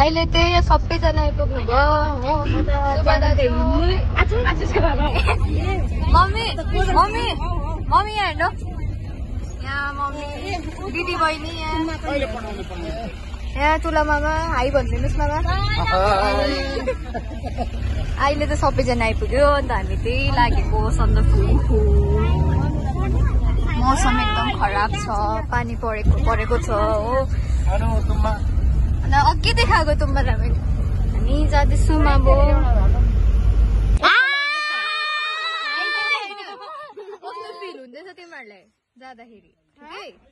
अहिले चाहिँ सबैजना आइपुग्नु भयो हो मम्मी मम्मी मम्मी यहाँ हेर्नु यहाँ मम्मी दिदी बहिनी यहाँ तुला मामा हाई भनिदिनुहोस् मामा अहिले त सबैजना आइपुग्यो अन्त हामी त्यही लागेको सन्दकपू मौसम एकदम खराब छ पानी परेको छ हो अघि देखाएको तुम्बा रामेन हामी जाँदैछौँ अब कस्तो फिल हुँदैछ तिमीहरूलाई जाँदाखेरि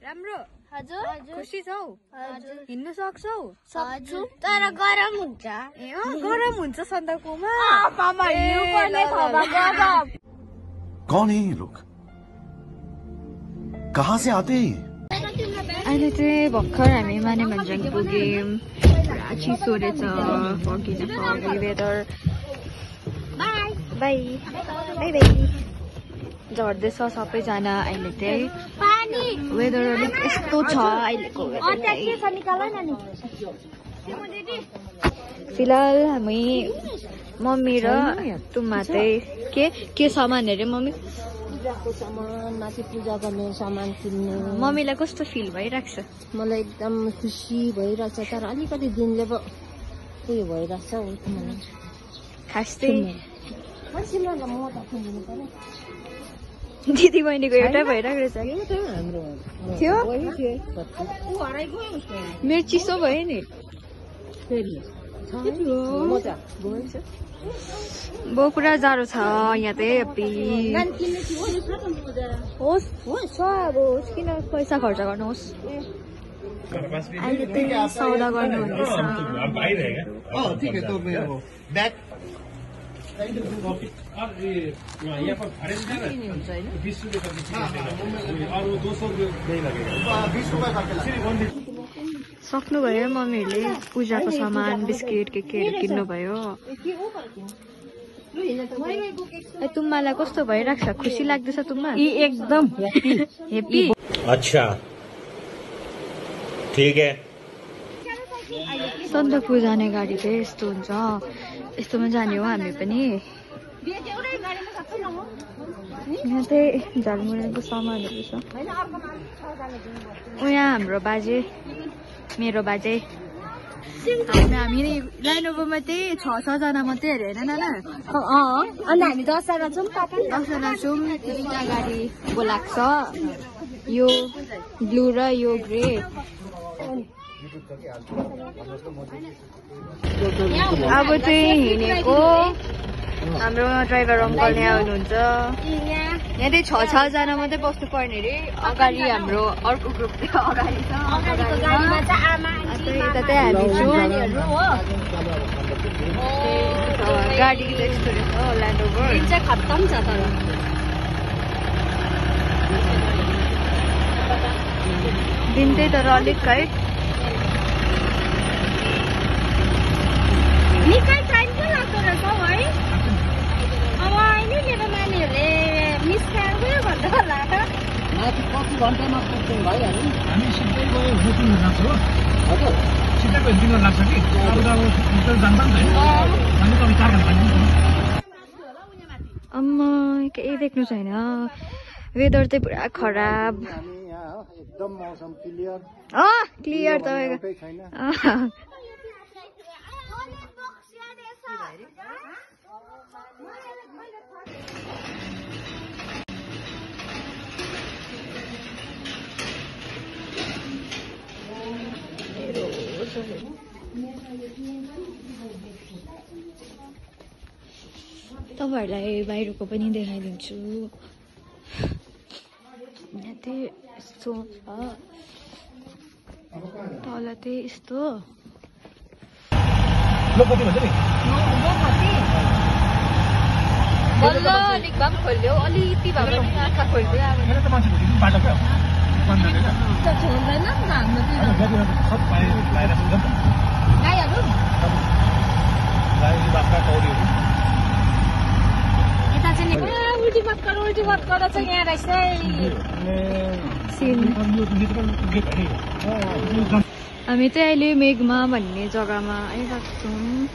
राम्रो हजुर खुसी छौ हिँड्नु सक्छौ सक्छु तर गरम हुन्छ गरम हुन्छ सन्दकपूमा कौन है ये लोग कहाँ से आते हैं अहिले चाहिँ भर्खर हामी माने भन्ज्याङ पुग्यौँ चिसो रहेछ फर्किन फर्की वेदर बाई बाई बाई बाई झर्दैछ सबैजना अहिले चाहिँ वेदर अलिक यस्तो छ अहिलेको फिलहाल हामी मम्मी र तुम्मा चाहिँ के सामान हेरे मम्मी पूजाको सामान माथि पूजा गर्ने सामान किन्नु मम्मीलाई कस्तो फिल भइरहेको छ मलाई एकदम खुसी भइरहेछ तर अलिकति दिनले पो उयो भइरहेछ हौ मलाई खास चाहिँ दिदी बहिनीको एउटै भइरहेको रहेछ थियो मेरो चिसो भयो नि बो पुरा जाडो छ यहाँ चाहिँ होस् किन पैसा खर्च गर्नुहोस् अहिले चाहिँ सौदा गर्नुहुँदैछ सक्नुभयो मम्मीहरूले पूजाको सामान बिस्किट केहरू किन्नुभयो तुम्मालाई कस्तो भइरहेको छ खुसी लाग्दैछ तुम्मा एकदम हेप्पी अच्छा ठीक है सन्दकपू जाने गाडी चाहिँ यस्तो हुन्छ यस्तोमा जाने हो हामी पनि यहाँ चाहिँ झालमुरीको सामानहरू छ यहाँ हाम्रो बाजे मेरो बाजे हामी लाइनोभरमा चाहिँ 6 जना मात्रै हेऱ्यो होइन नाना अनि हामी 10 जना छौँ 10 जना छौँ दुईटा गाडी बोलाएको छ यो ब्लू र यो ग्रे अब चाहिँ हिँडेको हाम्रो ड्राइभर अङ्कल यहाँ हुनुहुन्छ यहाँ चाहिँ 6 जना मात्रै बस्नु पर्ने अरे अगाडि हाम्रो अर्को ग्रुप अगाडि छ यता चाहिँ हामी छौँ गाडी यस्तो रहेछ ल्यान्ड ओभर चाहिँ खत्तम छ तर दिन चाहिँ तर अलिक है निकै टाइम पो लाग्दो रहेछ हौ है अब अहिले मेरो नानीहरूले मिस खाएकै भन्दा होला माथि कति घन्टामा पुग्छौँ भइहाल्यो हामी सिधै गयो बुकिङ लाग्छ हो हजुर सिधै गयो 3 घन्टा लाग्छ कि अब त जान्छ नि त हामी त 4 घन्टा लाग्छ अम्मा केही देख्नु छैन वेदर चाहिँ पुरा खराब एकदम मौसम क्लियर क्लियर तपाईँको तपाईँहरूलाई बाहिरको पनि देखाइदिन्छु यहाँ चाहिँ यस्तो छ तल चाहिँ यस्तो बल्ल अलिक भए पनि खोल्यो अलिकति भए पनि आँखा खोल्यो उल्टी भत्कर चाहिँ यहाँ रहेछ हामी चाहिँ अहिले मेघमा भन्ने जग्गामा आइरहेको छौँ।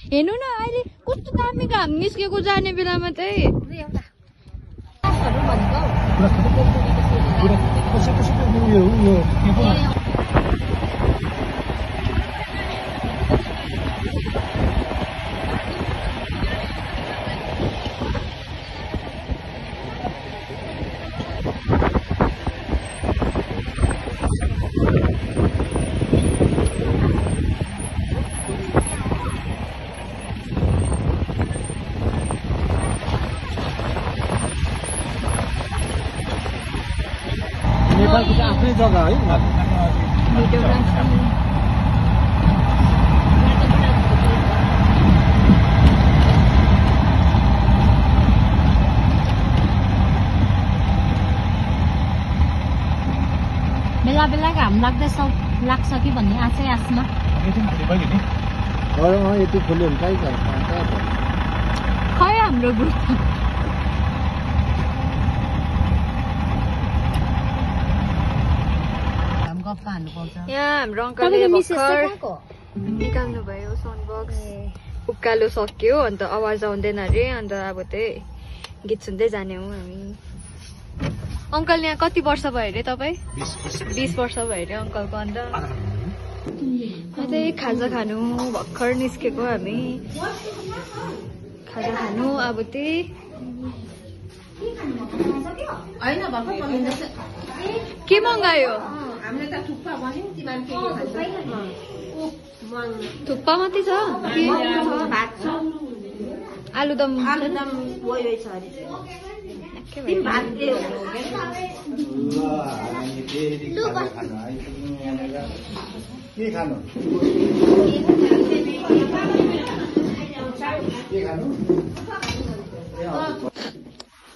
हेर्नु न अहिले कस्तो दामी घाम निस्केको जाने बेलामा चाहिँ। नेपालको चाहिँ आफ्नै जग्गा है। बेला बेला घाम लाग्छ कि भन्ने आशमा यति खोल्यो भने कहीँ खै हाम्रो ग्रुप यहाँ हाम्रो अङ्कलले निकाल्नु भयो साउन्ड बक्स। उकालो सक्यो अन्त आवाज आउँदैन अरे, अन्त अब त्यही गीत सुन्दै जाने हौ हामी। अङ्कल यहाँ कति वर्ष भयो अरे तपाईँ? 20 वर्ष भयो अरे अङ्कलको। अन्त त्यही खाजा खानु भर्खर निस्केको हामी। खाजा खानु अब त्यही के मगायो? थुक्पा मात्रै छ? आलुदम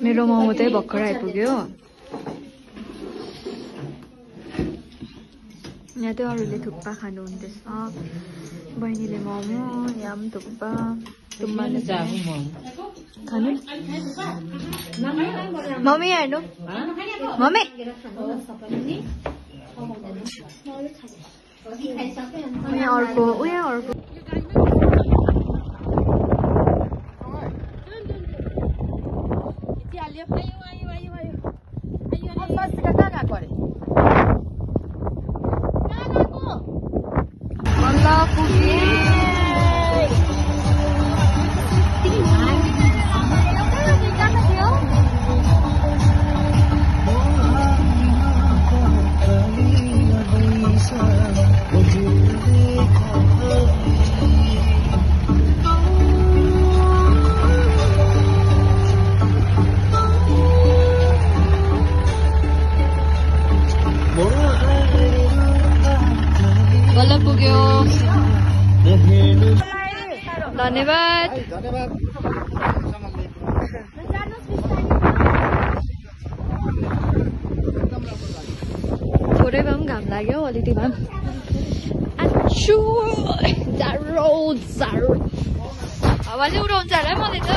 मेरो मोमो चाहिँ भर्खर आइपुग्यो। यहाँ चाहिँ अरूले थुक्पा खानु हुँदैछ। बहिनीले मोमो, यहाँ पनि थुक्पा, तुम्बाले खानु। मम्मी हेर्नु, मम्मी यहाँ अर्को उयो अर्को धन्यवाद। थोरै भए पनि घाम लाग्यो, अलिकति भए पनि। जाडो जाडो हावाले उडाउँछ होला मलाई त।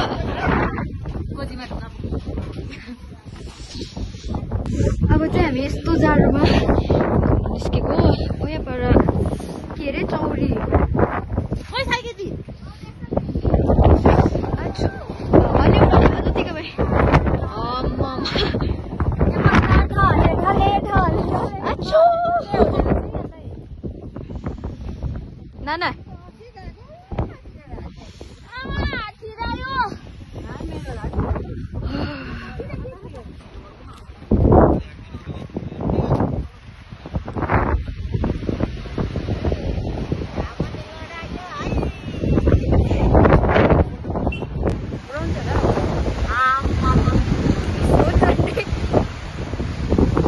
अब चाहिँ हामी यस्तो जाडोमा निस्केको। यहाँबाट के अरे चौरी नाना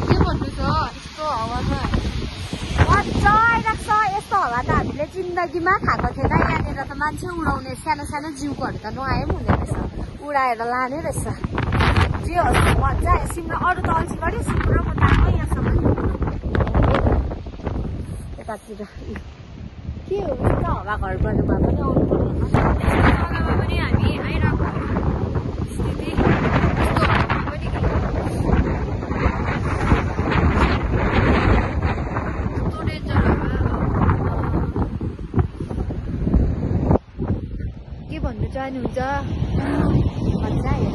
के भन्नु छ यस्तो हावामा जिन्दगीमा खाएको थिएन यहाँनिर त मान्छे उडाउने सानो सानो जिउकोहरू त नआए पनि हुने रहेछ उडाएर लाने रहेछ जे होस् मजा आयो सिमरा अरू त अल्छी गऱ्यो सिमरा म ताकै यहाँसम्म यतातिर के हो त हवा घर बनुमा पनि आउनु पर्यो पनि हामी आइरहेको स्थिति के भन्नु चाहनुहुन्छ मजा आयो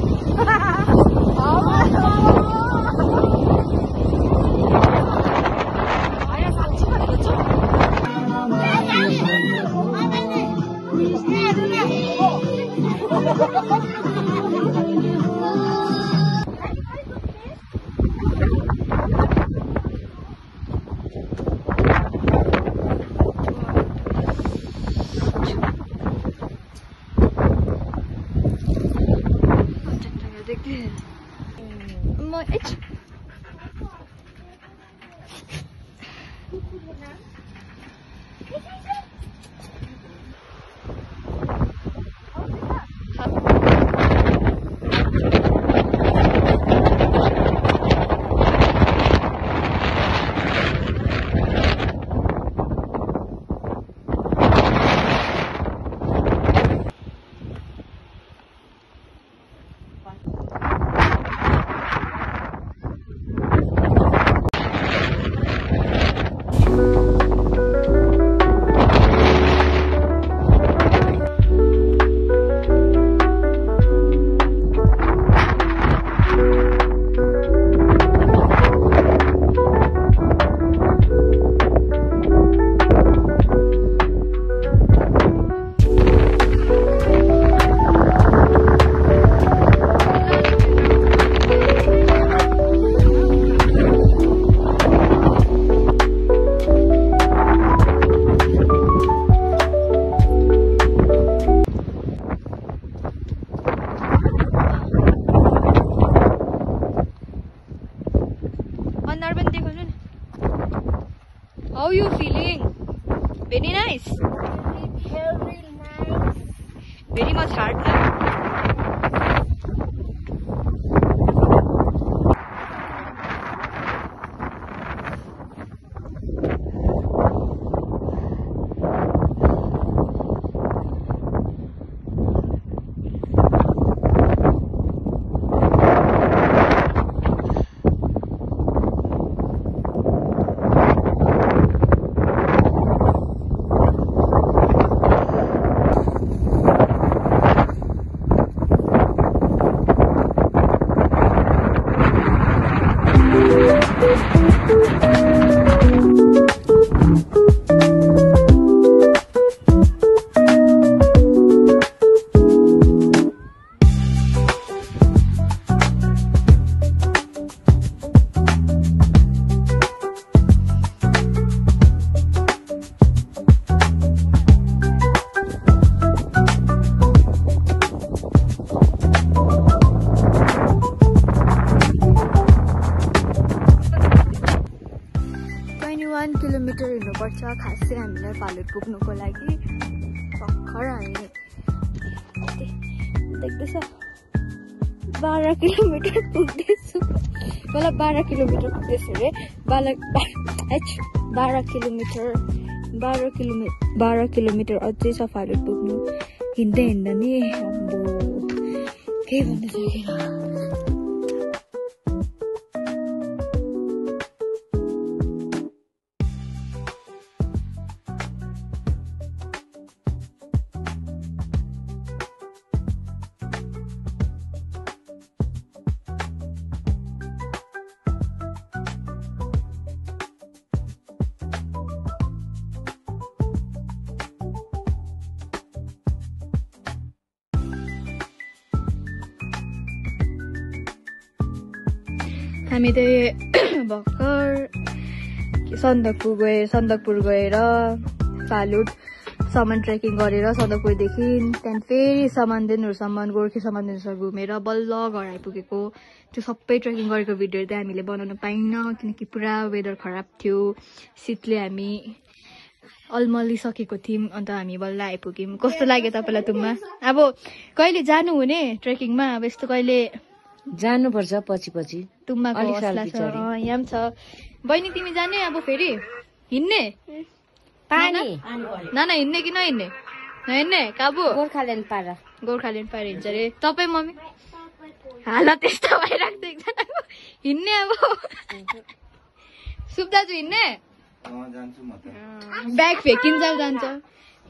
How are you feeling? Very nice. very nice Very much hard now. Kilometre हिँड्नुपर्छ खास चाहिँ हामीलाई फालुट पुग्नुको लागि भर्खर हामी देख्दैछ 12 किलोमिटर पुग्दैछु मतलब 12 किलोमिटर पुग्दैछु रे 12 किलोमिटर अझै छ फालुट पुग्नु हिँड्दै हिँड्दा नि केही भन्न सकिनँ हामी चाहिँ भर्खर सन्दकपुर गएर फालुटसम्म ट्रेकिङ गरेर सन्दकपुरदेखि त्यहाँदेखि फेरि समानदेनहरूसम्म गोर्खे समानदेनसम्म घुमेर बल्ल घर आइपुगेको त्यो सबै ट्रेकिङ गरेको भिडियोहरू चाहिँ हामीले बनाउन पाइनँ किनकि पुरा वेदर खराब थियो शीतले हामी अल्मलिसकेको थियौँ अन्त हामी बल्ल आइपुग्यौँ कस्तो लाग्यो तपाईँलाई तुङमा अब कहिले जानु हुने ट्रेकिङमा अब यस्तो कहिले जानुपर्छ पछि तुम्बाको हौसला छ यहाँ पनि छ बहिनी तिमी जाने अब फेरि हिँड्ने पानी नाना हिँड्ने कि नहिँड्ने नहिँड्ने काबु गोर्खाल्यान्ड पारा हिँड्छ अरे तपाईँ मम्मी हालत त्यस्तो भइरहेको छ एकजनाको हिँड्ने अब सुप दाजु हिँड्ने ब्याग फेकिन्जाल जान्छ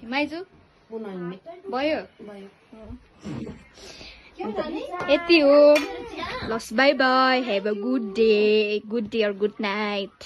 माइजू भयो यति हो लस bye bye have a good day or good night